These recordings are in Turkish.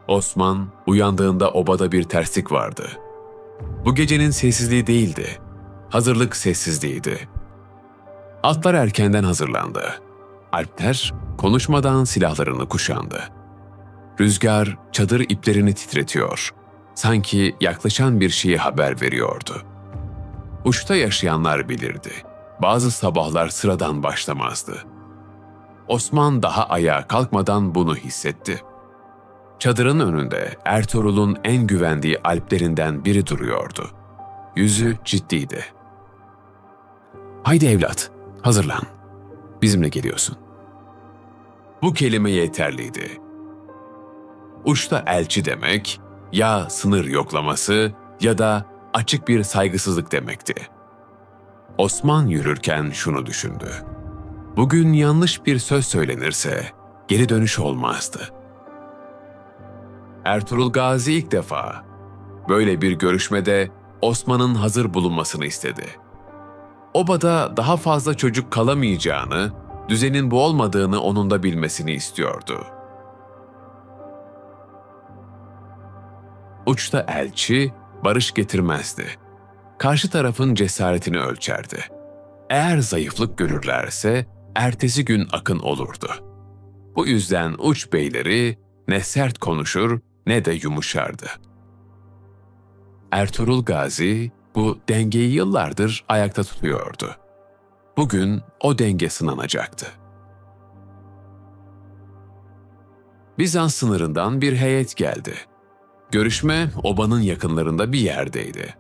Osman uyandığında obada bir terslik vardı. Bu gecenin sessizliği değildi, hazırlık sessizliğiydi. Atlar erkenden hazırlandı. Alpler konuşmadan silahlarını kuşandı. Rüzgar çadır iplerini titretiyor, sanki yaklaşan bir şeyi haber veriyordu. Uçta yaşayanlar bilirdi. Bazı sabahlar sıradan başlamazdı. Osman daha ayağa kalkmadan bunu hissetti. Çadırın önünde Ertuğrul'un en güvendiği alplerinden biri duruyordu. Yüzü ciddiydi. "Haydi evlat, hazırlan. Bizimle geliyorsun." Bu kelime yeterliydi. Uçta elçi demek, ya sınır yoklaması ya da açık bir saygısızlık demekti. Osman yürürken şunu düşündü. Bugün yanlış bir söz söylenirse geri dönüş olmazdı. Ertuğrul Gazi ilk defa böyle bir görüşmede Osman'ın hazır bulunmasını istedi. Obada daha fazla çocuk kalamayacağını, düzenin bu olmadığını onun da bilmesini istiyordu. Uçta elçi barış getirmezdi. Karşı tarafın cesaretini ölçerdi. Eğer zayıflık görürlerse ertesi gün akın olurdu. Bu yüzden uç beyleri ne sert konuşur ne de yumuşardı. Ertuğrul Gazi bu dengeyi yıllardır ayakta tutuyordu. Bugün o denge sınanacaktı. Bizans sınırından bir heyet geldi. Görüşme obanın yakınlarında bir yerdeydi.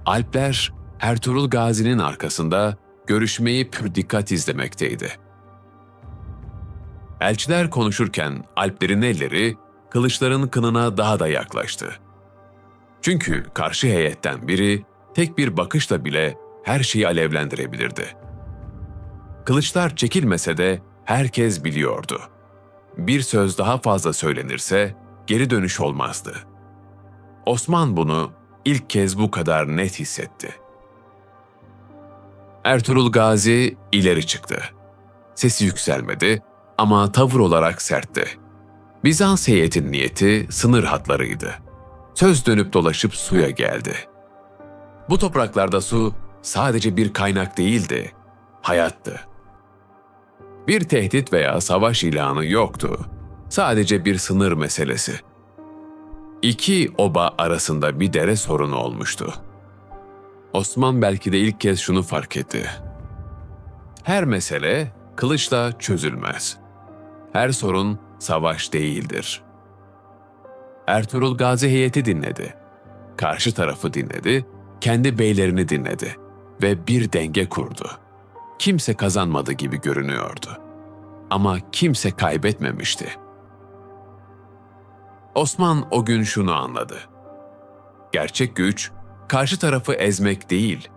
Alpler Ertuğrul Gazi'nin arkasında görüşmeyi pür dikkat izlemekteydi. Elçiler konuşurken Alplerin elleri kılıçların kınına daha da yaklaştı. Çünkü karşı heyetten biri tek bir bakışla bile her şeyi alevlendirebilirdi. Kılıçlar çekilmese de herkes biliyordu. Bir söz daha fazla söylenirse geri dönüş olmazdı. Osman bunu ilk kez bu kadar net hissetti. Ertuğrul Gazi ileri çıktı. Sesi yükselmedi ama tavır olarak sertti. Bizans heyetin niyeti sınır hatlarıydı. Söz dönüp dolaşıp suya geldi. Bu topraklarda su sadece bir kaynak değildi, hayattı. Bir tehdit veya savaş ilanı yoktu. Sadece bir sınır meselesi. İki oba arasında bir dere sorunu olmuştu. Osman belki de ilk kez şunu fark etti. Her mesele kılıçla çözülmez. Her sorun savaş değildir. Ertuğrul Gazi heyeti dinledi. Karşı tarafı dinledi, kendi beylerini dinledi ve bir denge kurdu. Kimse kazanmadı gibi görünüyordu. Ama kimse kaybetmemişti. Osman o gün şunu anladı. Gerçek güç, karşı tarafı ezmek değil,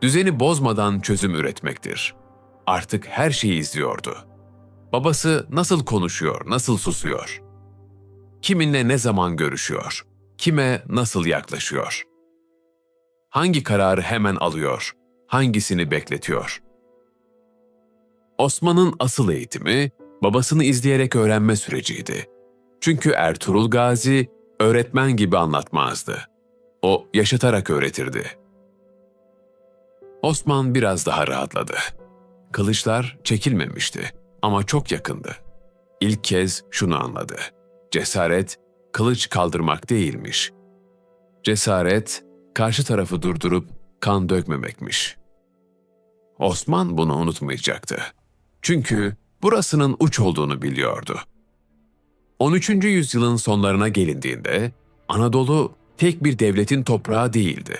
düzeni bozmadan çözüm üretmektir. Artık her şeyi izliyordu. Babası nasıl konuşuyor, nasıl susuyor? Kiminle ne zaman görüşüyor? Kime nasıl yaklaşıyor? Hangi kararı hemen alıyor? Hangisini bekletiyor? Osman'ın asıl eğitimi, babasını izleyerek öğrenme süreciydi. Çünkü Ertuğrul Gazi öğretmen gibi anlatmazdı. O yaşatarak öğretirdi. Osman biraz daha rahatladı. Kılıçlar çekilmemişti ama çok yakındı. İlk kez şunu anladı. Cesaret, kılıç kaldırmak değilmiş. Cesaret, karşı tarafı durdurup kan dökmemekmiş. Osman bunu unutmayacaktı. Çünkü burasının uç olduğunu biliyordu. 13. yüzyılın sonlarına gelindiğinde Anadolu tek bir devletin toprağı değildi.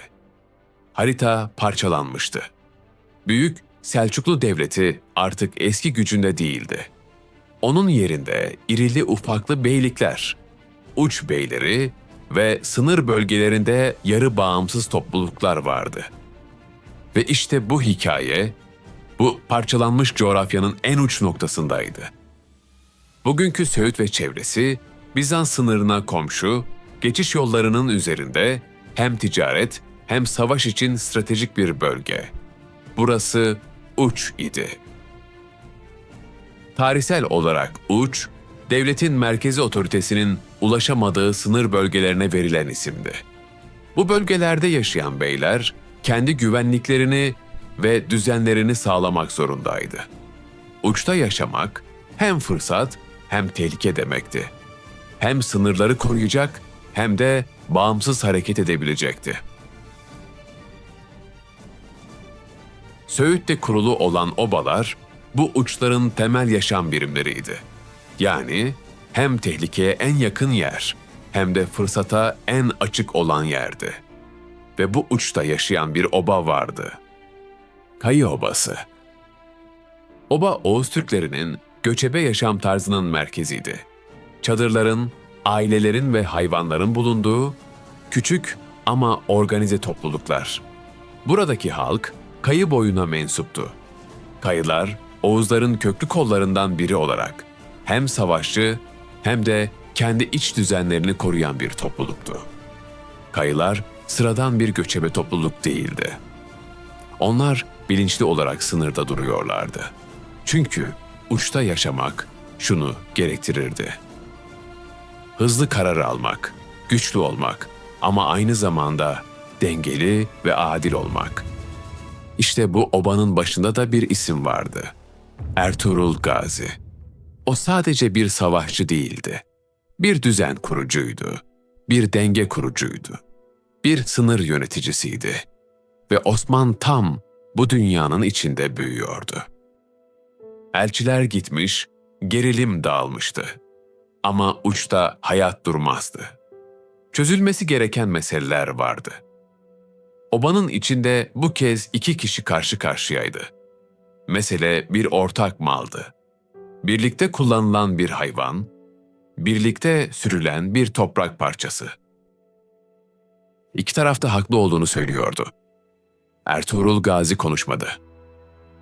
Harita parçalanmıştı. Büyük Selçuklu Devleti artık eski gücünde değildi. Onun yerinde irili ufaklı beylikler, uç beyleri ve sınır bölgelerinde yarı bağımsız topluluklar vardı. Ve işte bu hikaye, bu parçalanmış coğrafyanın en uç noktasındaydı. Bugünkü Söğüt ve çevresi, Bizans sınırına komşu, geçiş yollarının üzerinde hem ticaret hem savaş için stratejik bir bölge. Burası uç idi. Tarihsel olarak uç, devletin merkezi otoritesinin ulaşamadığı sınır bölgelerine verilen isimdi. Bu bölgelerde yaşayan beyler kendi güvenliklerini ve düzenlerini sağlamak zorundaydı. Uçta yaşamak hem fırsat hem tehlike demekti. Hem sınırları koruyacak hem de bağımsız hareket edebilecekti. Söğüt'te kurulu olan obalar bu uçların temel yaşam birimleriydi. Yani hem tehlikeye en yakın yer hem de fırsata en açık olan yerdi. Ve bu uçta yaşayan bir oba vardı. Kayı Obası. Oba Oğuz Türklerinin göçebe yaşam tarzının merkeziydi. Çadırların, ailelerin ve hayvanların bulunduğu küçük ama organize topluluklar. Buradaki halk kayı boyuna mensuptu. Kayılar, Oğuzların köklü kollarından biri olarak hem savaşçı hem de kendi iç düzenlerini koruyan bir topluluktu. Kayılar sıradan bir göçebe topluluk değildi. Onlar bilinçli olarak sınırda duruyorlardı. Çünkü uçta yaşamak şunu gerektirirdi: hızlı karar almak, güçlü olmak ama aynı zamanda dengeli ve adil olmak. İşte bu obanın başında da bir isim vardı: Ertuğrul Gazi. O sadece bir savaşçı değildi. Bir düzen kurucuydu, bir denge kurucuydu, bir sınır yöneticisiydi. Ve Osman tam bu dünyanın içinde büyüyordu. Elçiler gitmiş, gerilim dağılmıştı. Ama uçta hayat durmazdı. Çözülmesi gereken meseleler vardı. Obanın içinde bu kez 2 kişi karşı karşıyaydı. Mesele bir ortak maldı. Birlikte kullanılan bir hayvan, birlikte sürülen bir toprak parçası. İki taraf da haklı olduğunu söylüyordu. Ertuğrul Gazi konuşmadı.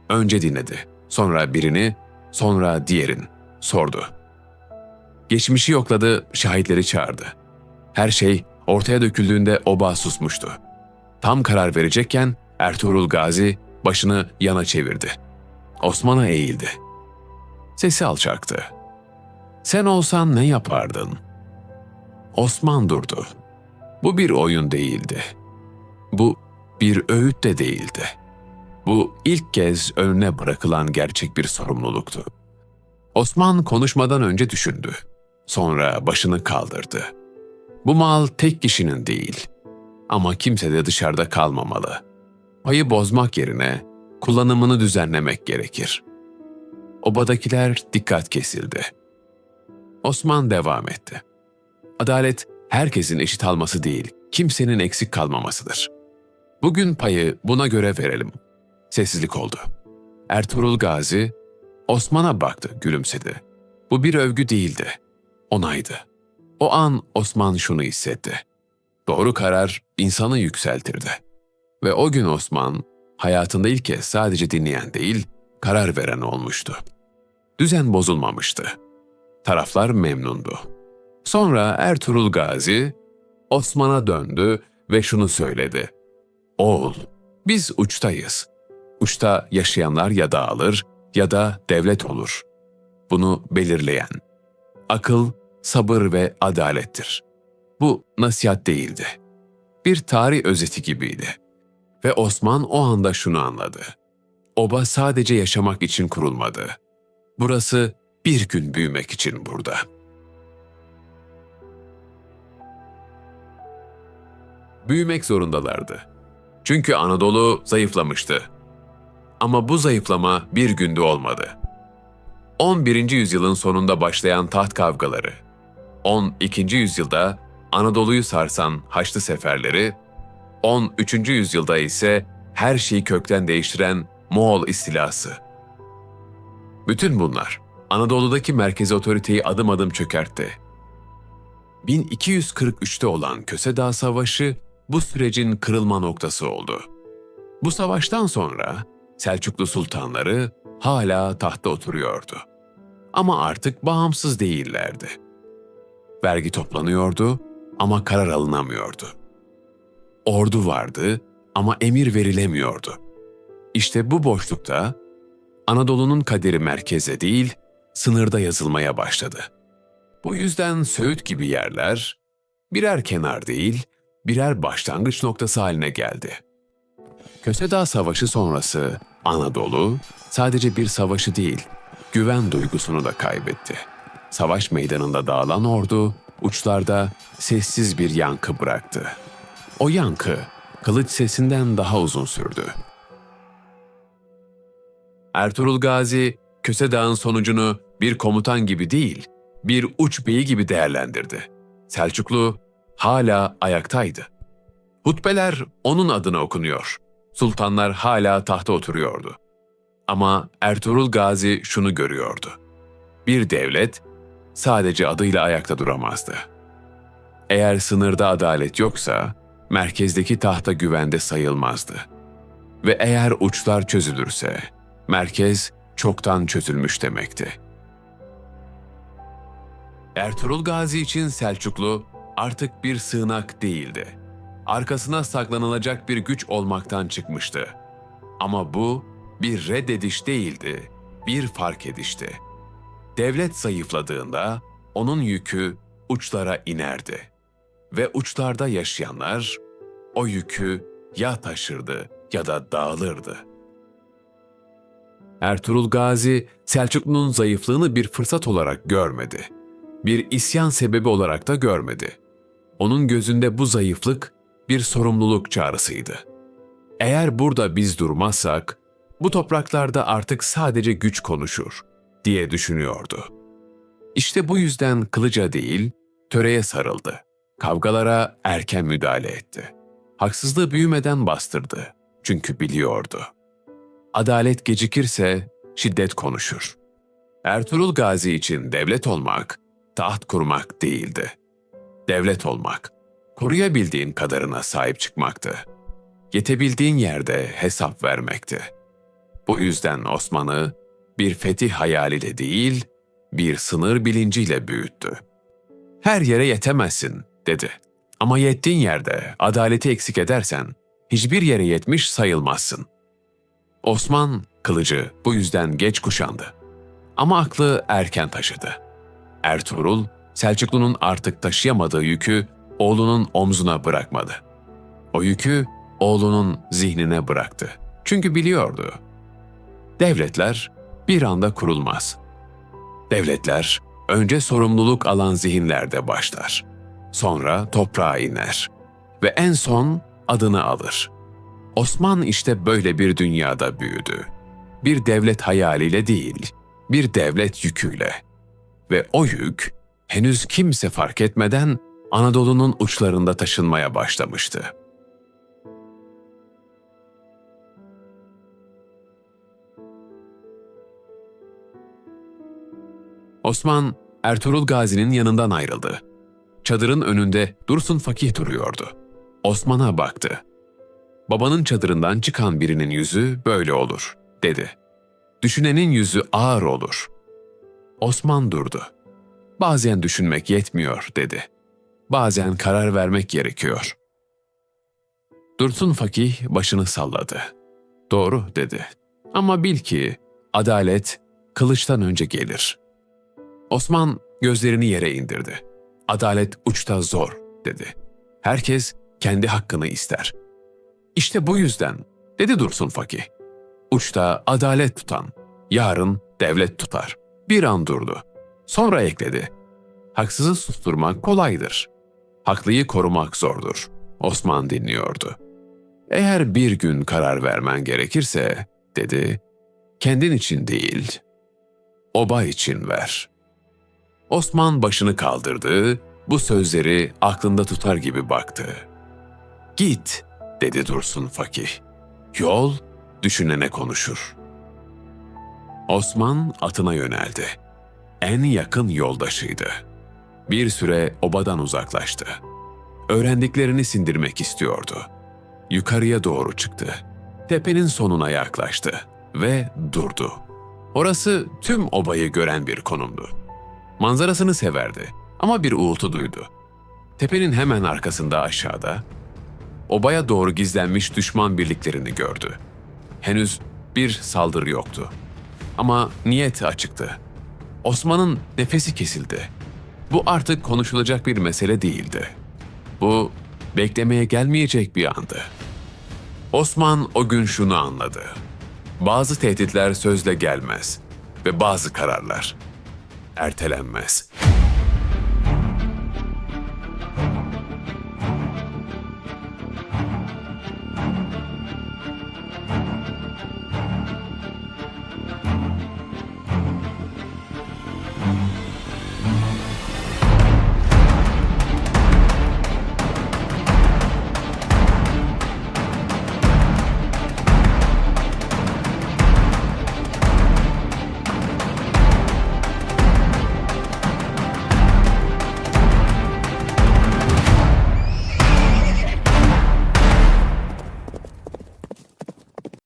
Önce dinledi, sonra birini, sonra diğerini sordu. Geçmişi yokladı, şahitleri çağırdı. Her şey ortaya döküldüğünde oba susmuştu. Tam karar verecekken Ertuğrul Gazi başını yana çevirdi. Osman'a eğildi. Sesi alçaktı. "Sen olsan ne yapardın?" Osman durdu. Bu bir oyun değildi. Bu bir öğüt de değildi. Bu ilk kez önüne bırakılan gerçek bir sorumluluktu. Osman konuşmadan önce düşündü. Sonra başını kaldırdı. Bu mal tek kişinin değil. Ama kimse de dışarıda kalmamalı. Payı bozmak yerine kullanımını düzenlemek gerekir. Obadakiler dikkat kesildi. Osman devam etti. Adalet herkesin eşit alması değil, kimsenin eksik kalmamasıdır. Bugün payı buna göre verelim. Sessizlik oldu. Ertuğrul Gazi Osman'a baktı, gülümsedi. Bu bir övgü değildi, onaydı. O an Osman şunu hissetti: doğru karar insanı yükseltirdi. Ve o gün Osman hayatında ilk kez sadece dinleyen değil, karar veren olmuştu. Düzen bozulmamıştı. Taraflar memnundu. Sonra Ertuğrul Gazi Osman'a döndü ve şunu söyledi: "Oğul, biz uçtayız. Uçta yaşayanlar ya dağılır ya da devlet olur. Bunu belirleyen akıl, sabır ve adalettir." Bu nasihat değildi. Bir tarih özeti gibiydi. Ve Osman o anda şunu anladı: oba sadece yaşamak için kurulmadı. Burası bir gün büyümek için burada. Büyümek zorundalardı. Çünkü Anadolu zayıflamıştı. Ama bu zayıflama bir günde olmadı. 11. yüzyılın sonunda başlayan taht kavgaları, 12. yüzyılda Anadolu'yu sarsan Haçlı seferleri, 13. yüzyılda ise her şeyi kökten değiştiren Moğol istilası. Bütün bunlar Anadolu'daki merkezi otoriteyi adım adım çökertti. 1243'te olan Köse Dağı Savaşı bu sürecin kırılma noktası oldu. Bu savaştan sonra Selçuklu sultanları hala tahtta oturuyordu. Ama artık bağımsız değillerdi. Vergi toplanıyordu ama karar alınamıyordu. Ordu vardı ama emir verilemiyordu. İşte bu boşlukta Anadolu'nun kaderi merkeze değil, sınırda yazılmaya başladı. Bu yüzden Söğüt gibi yerler birer kenar değil, birer başlangıç noktası haline geldi. Köse Savaşı sonrası Anadolu sadece bir savaşı değil, güven duygusunu da kaybetti. Savaş meydanında dağılan ordu uçlarda sessiz bir yankı bıraktı. O yankı kılıç sesinden daha uzun sürdü. Ertuğrul Gazi, Köse Dağı'nın sonucunu bir komutan gibi değil, bir uç beyi gibi değerlendirdi. Selçuklu hala ayaktaydı. Hutbeler onun adına okunuyor. Sultanlar hala tahta oturuyordu. Ama Ertuğrul Gazi şunu görüyordu. Bir devlet sadece adıyla ayakta duramazdı. Eğer sınırda adalet yoksa, merkezdeki tahta güvende sayılmazdı. Ve eğer uçlar çözülürse, merkez çoktan çözülmüş demekti. Ertuğrul Gazi için Selçuklu artık bir sığınak değildi. Arkasına saklanılacak bir güç olmaktan çıkmıştı. Ama bu bir reddediş değildi, bir fark edişti. Devlet zayıfladığında onun yükü uçlara inerdi. Ve uçlarda yaşayanlar o yükü ya taşırdı ya da dağılırdı. Ertuğrul Gazi, Selçuklu'nun zayıflığını bir fırsat olarak görmedi. Bir isyan sebebi olarak da görmedi. Onun gözünde bu zayıflık bir sorumluluk çağrısıydı. Eğer burada biz durmazsak, bu topraklarda artık sadece güç konuşur, diye düşünüyordu. İşte bu yüzden kılıca değil, töreye sarıldı. Kavgalara erken müdahale etti. Haksızlığı büyümeden bastırdı. Çünkü biliyordu. Adalet gecikirse şiddet konuşur. Ertuğrul Gazi için devlet olmak, taht kurmak değildi. Devlet olmak, koruyabildiğin kadarına sahip çıkmaktı. Yetebildiğin yerde hesap vermekti. Bu yüzden Osman'ı bir fetih hayaliyle değil, bir sınır bilinciyle büyüttü. Her yere yetemezsin, dedi. Ama yettiğin yerde adaleti eksik edersen, hiçbir yere yetmiş sayılmazsın. Osman, kılıcı bu yüzden geç kuşandı. Ama aklı erken taşıdı. Ertuğrul, Selçuklu'nun artık taşıyamadığı yükü oğlunun omzuna bırakmadı. O yükü oğlunun zihnine bıraktı. Çünkü biliyordu. Devletler bir anda kurulmaz. Devletler önce sorumluluk alan zihinlerde başlar. Sonra toprağa iner. Ve en son adını alır. Osman işte böyle bir dünyada büyüdü. Bir devlet hayaliyle değil, bir devlet yüküyle. Ve o yük henüz kimse fark etmeden Anadolu'nun uçlarında taşınmaya başlamıştı. Osman, Ertuğrul Gazi'nin yanından ayrıldı. Çadırın önünde Dursun Fakih duruyordu. Osman'a baktı. Babanın çadırından çıkan birinin yüzü böyle olur, dedi. Düşünenin yüzü ağır olur. Osman durdu. Bazen düşünmek yetmiyor, dedi. Bazen karar vermek gerekiyor. Dursun Fakih başını salladı. Doğru, dedi. Ama bil ki adalet kılıçtan önce gelir. Osman gözlerini yere indirdi. Adalet uçta zor, dedi. Herkes kendi hakkını ister. İşte bu yüzden, dedi Dursun Fakih. Uçta adalet tutan, yarın devlet tutar. Bir an durdu. Sonra ekledi. Haksızı susturmak kolaydır. Haklıyı korumak zordur. Osman dinliyordu. Eğer bir gün karar vermen gerekirse, dedi, kendin için değil, oba için ver. Osman başını kaldırdı, bu sözleri aklında tutar gibi baktı. Git, dedi Dursun Fakih. Yol, düşünene konuşur. Osman atına yöneldi. En yakın yoldaşıydı. Bir süre obadan uzaklaştı. Öğrendiklerini sindirmek istiyordu. Yukarıya doğru çıktı. Tepenin sonuna yaklaştı ve durdu. Orası tüm obayı gören bir konumdu. Manzarasını severdi ama bir uğultu duydu. Tepenin hemen arkasında aşağıda, obaya doğru gizlenmiş düşman birliklerini gördü. Henüz bir saldırı yoktu. Ama niyet açıktı. Osman'ın nefesi kesildi. Bu artık konuşulacak bir mesele değildi. Bu beklemeye gelmeyecek bir andı. Osman o gün şunu anladı. Bazı tehditler sözle gelmez ve bazı kararlar ertelenmez.